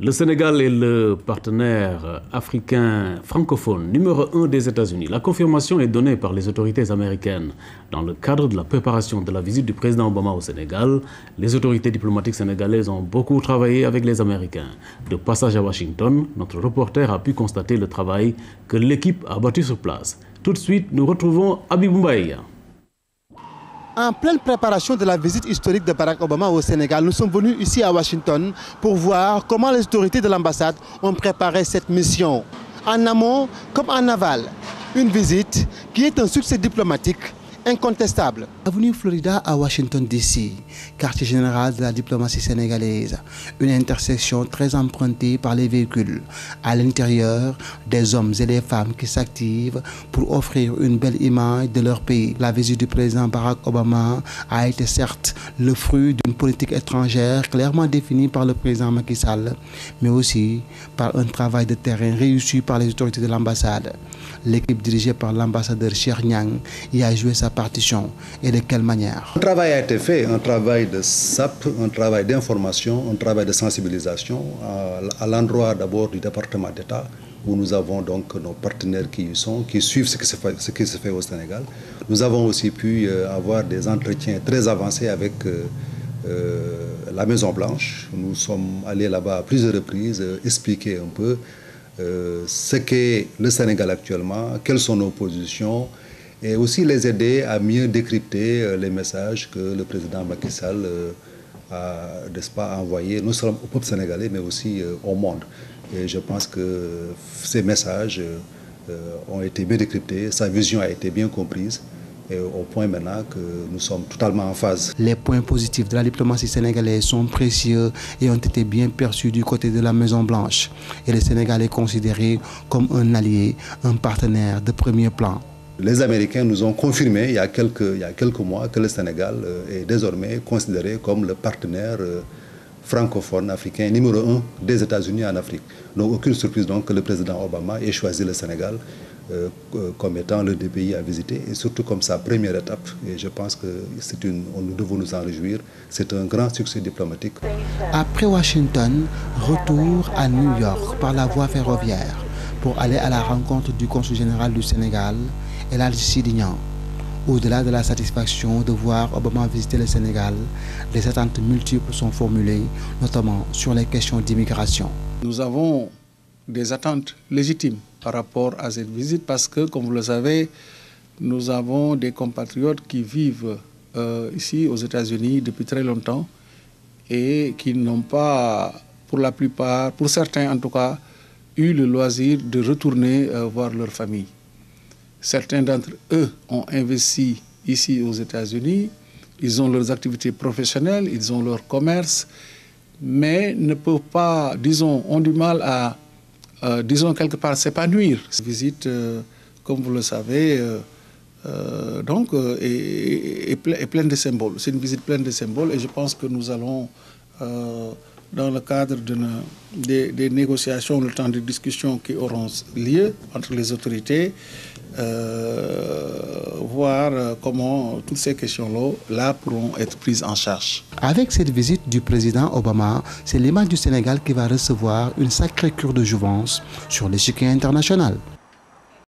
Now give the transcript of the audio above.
Le Sénégal est le partenaire africain francophone numéro 1 des États-Unis. La confirmation est donnée par les autorités américaines. Dans le cadre de la préparation de la visite du président Obama au Sénégal, les autorités diplomatiques sénégalaises ont beaucoup travaillé avec les Américains. De passage à Washington, notre reporter a pu constater le travail que l'équipe a battu sur place. Tout de suite, nous retrouvons Habib Mbaye. En pleine préparation de la visite historique de Barack Obama au Sénégal, nous sommes venus ici à Washington pour voir comment les autorités de l'ambassade ont préparé cette mission. En amont comme en aval, une visite qui est un succès diplomatique incontestable. Avenue Florida à Washington DC, quartier général de la diplomatie sénégalaise, une intersection très empruntée par les véhicules. À l'intérieur, des hommes et des femmes qui s'activent pour offrir une belle image de leur pays. La visite du président Barack Obama a été certes le fruit d'une politique étrangère clairement définie par le président Macky Sall, mais aussi par un travail de terrain réussi par les autorités de l'ambassade. L'équipe dirigée par l'ambassadeur Cheikh Niang y a joué sa partition. Et de quelle manière? Un travail a été fait, un travail de SAP, un travail d'information, un travail de sensibilisation à l'endroit d'abord du département d'État, où nous avons donc nos partenaires qui y sont, qui suivent ce qui se fait au Sénégal. Nous avons aussi pu avoir des entretiens très avancés avec la Maison-Blanche. Nous sommes allés là-bas à plusieurs reprises, expliquer un peu ce qu'est le Sénégal actuellement, quelles sont nos positions, et aussi les aider à mieux décrypter les messages que le président Macky Sall a envoyés, non seulement au peuple sénégalais, mais aussi au monde. Et je pense que ces messages ont été bien décryptés, sa vision a été bien comprise, et au point maintenant que nous sommes totalement en phase. Les points positifs de la diplomatie sénégalaise sont précieux et ont été bien perçus du côté de la Maison-Blanche. Et le Sénégal est considéré comme un allié, un partenaire de premier plan. Les Américains nous ont confirmé il y a quelques mois que le Sénégal est désormais considéré comme le partenaire francophone africain numéro 1 des États-Unis en Afrique. Donc aucune surprise donc que le président Obama ait choisi le Sénégal comme étant l'un des pays à visiter et surtout comme sa première étape. Et je pense que nous devons nous en réjouir. C'est un grand succès diplomatique. Après Washington, retour à New York par la voie ferroviaire pour aller à la rencontre du consul général du Sénégal, El Hadji Sidi Niang. Au-delà de la satisfaction de voir Obama visiter le Sénégal, des attentes multiples sont formulées, notamment sur les questions d'immigration. Nous avons des attentes légitimes par rapport à cette visite parce que, comme vous le savez, nous avons des compatriotes qui vivent ici aux États-Unis depuis très longtemps et qui n'ont pas, pour la plupart, pour certains en tout cas, eu le loisir de retourner voir leur famille. Certains d'entre eux ont investi ici aux États-Unis, ils ont leurs activités professionnelles, ils ont leur commerce, mais ne peuvent pas, disons, ont du mal à, disons, quelque part s'épanouir. Cette visite, comme vous le savez, est pleine de symboles. C'est une visite pleine de symboles et je pense que nous allons, dans le cadre des négociations, le temps de discussion qui auront lieu entre les autorités, voir comment toutes ces questions-là pourront être prises en charge. Avec cette visite du président Obama, c'est l'image du Sénégal qui va recevoir une sacrée cure de jouvence sur l'échiquier international.